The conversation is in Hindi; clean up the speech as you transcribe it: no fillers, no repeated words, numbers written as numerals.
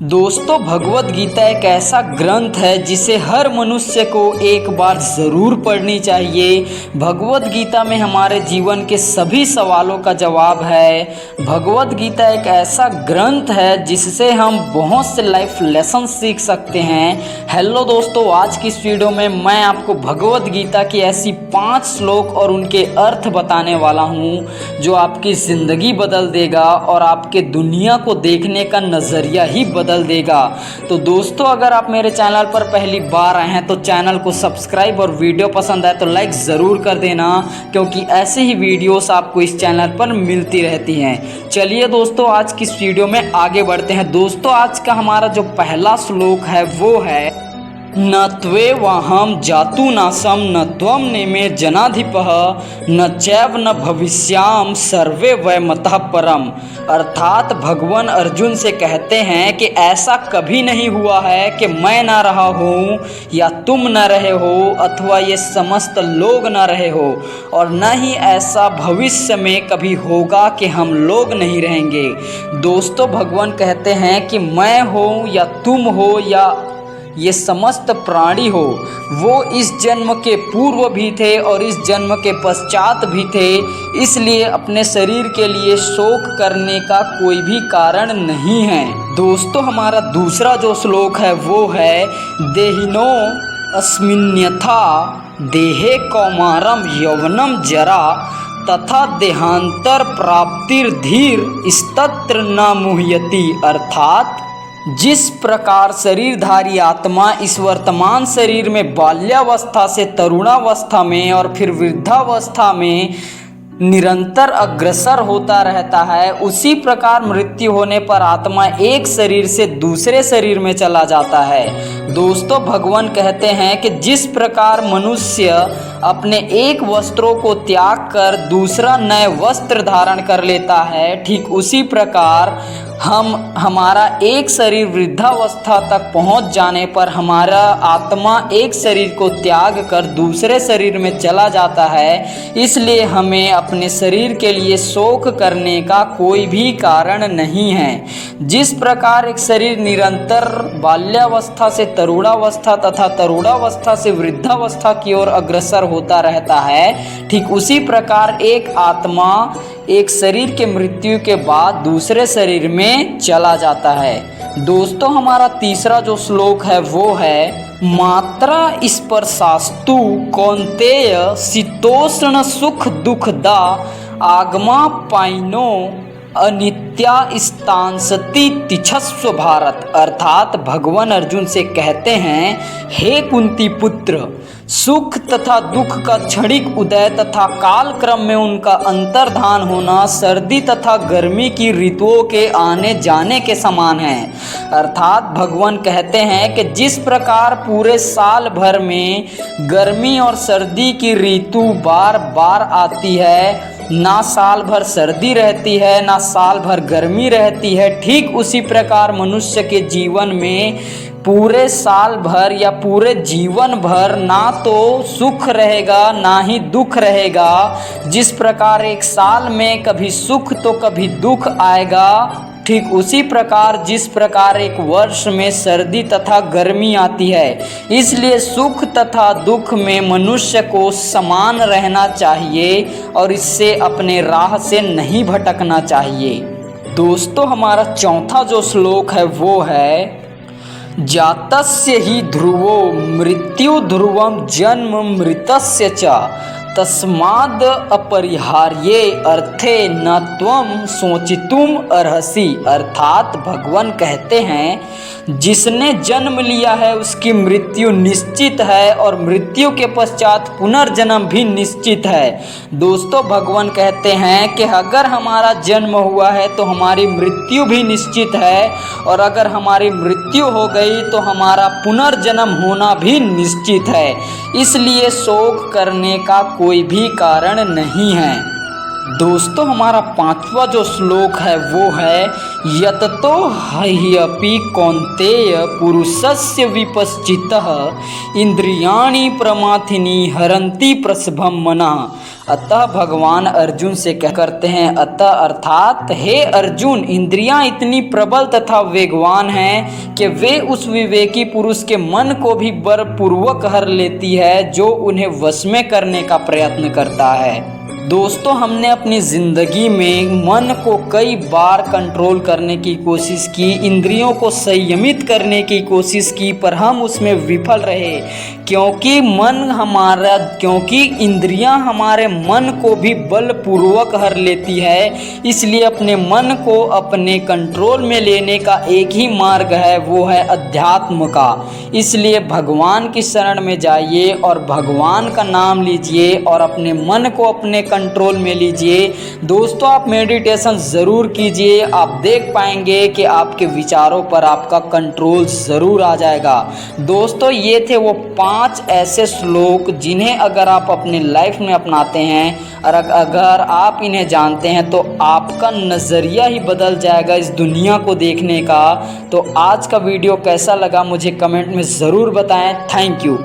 दोस्तों, भगवत गीता एक ऐसा ग्रंथ है जिसे हर मनुष्य को एक बार ज़रूर पढ़नी चाहिए। भगवत गीता में हमारे जीवन के सभी सवालों का जवाब है। भगवत गीता एक ऐसा ग्रंथ है जिससे हम बहुत से लाइफ लेसन सीख सकते हैं। हेलो दोस्तों, आज की इस वीडियो में मैं आपको भगवत गीता की ऐसी 5 श्लोक और उनके अर्थ बताने वाला हूँ जो आपकी ज़िंदगी बदल देगा और आपके दुनिया को देखने का नज़रिया ही बदल देगा। तो दोस्तों, अगर आप मेरे चैनल पर पहली बार आए हैं तो चैनल को सब्सक्राइब और वीडियो पसंद आए तो लाइक ज़रूर कर देना, क्योंकि ऐसे ही वीडियोस आपको इस चैनल पर मिलती रहती हैं। चलिए दोस्तों, आज की इस वीडियो में आगे बढ़ते हैं। दोस्तों, आज का हमारा जो पहला श्लोक है वो है न त्वेवाहं जातुनासं न त्वं नेमे जनाधिपः न चैव न भविष्याम सर्वे वयमतः परम। अर्थात भगवान अर्जुन से कहते हैं कि ऐसा कभी नहीं हुआ है कि मैं ना रहा हूँ या तुम न रहे हो अथवा ये समस्त लोग न रहे हो, और न ही ऐसा भविष्य में कभी होगा कि हम लोग नहीं रहेंगे। दोस्तों, भगवान कहते हैं कि मैं हो या तुम हो या ये समस्त प्राणी हो, वो इस जन्म के पूर्व भी थे और इस जन्म के पश्चात भी थे, इसलिए अपने शरीर के लिए शोक करने का कोई भी कारण नहीं है। दोस्तों, हमारा दूसरा जो श्लोक है वो है देहिनो अस्मिन्यथा देहे कौमारम यौवनम जरा तथा देहांतर प्राप्तिर्धीर स्तत्र न मुह्यति। अर्थात जिस प्रकार शरीरधारी आत्मा इस वर्तमान शरीर में बाल्यावस्था से तरुणावस्था में और फिर वृद्धावस्था में निरंतर अग्रसर होता रहता है, उसी प्रकार मृत्यु होने पर आत्मा एक शरीर से दूसरे शरीर में चला जाता है। दोस्तों, भगवान कहते हैं कि जिस प्रकार मनुष्य अपने एक वस्त्रों को त्याग कर दूसरा नए वस्त्र धारण कर लेता है, ठीक उसी प्रकार हमारा एक शरीर वृद्धावस्था तक पहुंच जाने पर हमारा आत्मा एक शरीर को त्याग कर दूसरे शरीर में चला जाता है। इसलिए हमें अपने शरीर के लिए शोक करने का कोई भी कारण नहीं है। जिस प्रकार एक शरीर निरंतर बाल्यावस्था से तरुणावस्था तथा तरुणावस्था से वृद्धावस्था की ओर अग्रसर होता रहता है, ठीक उसी प्रकार एक आत्मा एक शरीर के मृत्यु के बाद दूसरे शरीर में चला जाता है। दोस्तों, हमारा तीसरा जो श्लोक है वो है मात्रा स्पर्शास्तु कौन्तेय शीतोष्ण सुख दुखदा आगमा पाइनो अनित्या स्थांसति तिछस्व भारत। अर्थात भगवान अर्जुन से कहते हैं, हे कुंती पुत्र, सुख तथा दुख का क्षणिक उदय तथा काल क्रम में उनका अंतर्धान होना सर्दी तथा गर्मी की ऋतुओं के आने जाने के समान है। अर्थात भगवान कहते हैं कि जिस प्रकार पूरे साल भर में गर्मी और सर्दी की ऋतु बार बार आती है, ना साल भर सर्दी रहती है ना साल भर गर्मी रहती है, ठीक उसी प्रकार मनुष्य के जीवन में पूरे साल भर या पूरे जीवन भर ना तो सुख रहेगा ना ही दुख रहेगा। जिस प्रकार एक साल में कभी सुख तो कभी दुख आएगा, ठीक उसी प्रकार जिस प्रकार एक वर्ष में सर्दी तथा गर्मी आती है, इसलिए सुख तथा दुख में मनुष्य को समान रहना चाहिए और इससे अपने राह से नहीं भटकना चाहिए। दोस्तों, हमारा चौथा जो श्लोक है वो है जातस्य ही ध्रुवो मृत्यु ध्रुवम जन्म मृतस्य च तस्माद् अपरिहार्ये अर्थे न त्वं सोचितुम अर्हसि। अर्थात भगवान कहते हैं, जिसने जन्म लिया है उसकी मृत्यु निश्चित है और मृत्यु के पश्चात पुनर्जन्म भी निश्चित है। दोस्तों, भगवान कहते हैं कि अगर हमारा जन्म हुआ है तो हमारी मृत्यु भी निश्चित है, और अगर हमारी मृत्यु हो गई तो हमारा पुनर्जन्म होना भी निश्चित है। इसलिए शोक करने का कोई भी कारण नहीं है। दोस्तों हमारा पांचवा जो श्लोक है वो है यततो ह्यपि कौन्तेय पुरुषस्य विपश्चितः इंद्रियाणि प्रमाथिनी हरन्ति प्रसभम मनः। अतः भगवान अर्जुन से करते हैं अतः अर्थात हे अर्जुन, इंद्रियां इतनी प्रबल तथा वेगवान हैं कि वे उस विवेकी पुरुष के मन को भी बलपूर्वक हर लेती है जो उन्हें वश में करने का प्रयत्न करता है। दोस्तों हमने अपनी ज़िंदगी में मन को कई बार कंट्रोल करने की कोशिश की, इंद्रियों को संयमित करने की कोशिश की, पर हम उसमें विफल रहे क्योंकि इंद्रियां हमारे मन को भी बलपूर्वक हर लेती है। इसलिए अपने मन को अपने कंट्रोल में लेने का एक ही मार्ग है, वो है अध्यात्म का। इसलिए भगवान की शरण में जाइए और भगवान का नाम लीजिए और अपने मन को अपने कंट्रोल में लीजिए। दोस्तों आप मेडिटेशन ज़रूर कीजिए, आप देख पाएंगे कि आपके विचारों पर आपका कंट्रोल ज़रूर आ जाएगा। दोस्तों ये थे वो 5 ऐसे श्लोक जिन्हें अगर आप अपने लाइफ में अपनाते हैं और अगर आप इन्हें जानते हैं तो आपका नज़रिया ही बदल जाएगा इस दुनिया को देखने का। तो आज का वीडियो कैसा लगा मुझे कमेंट में ज़रूर बताएं। Thank you.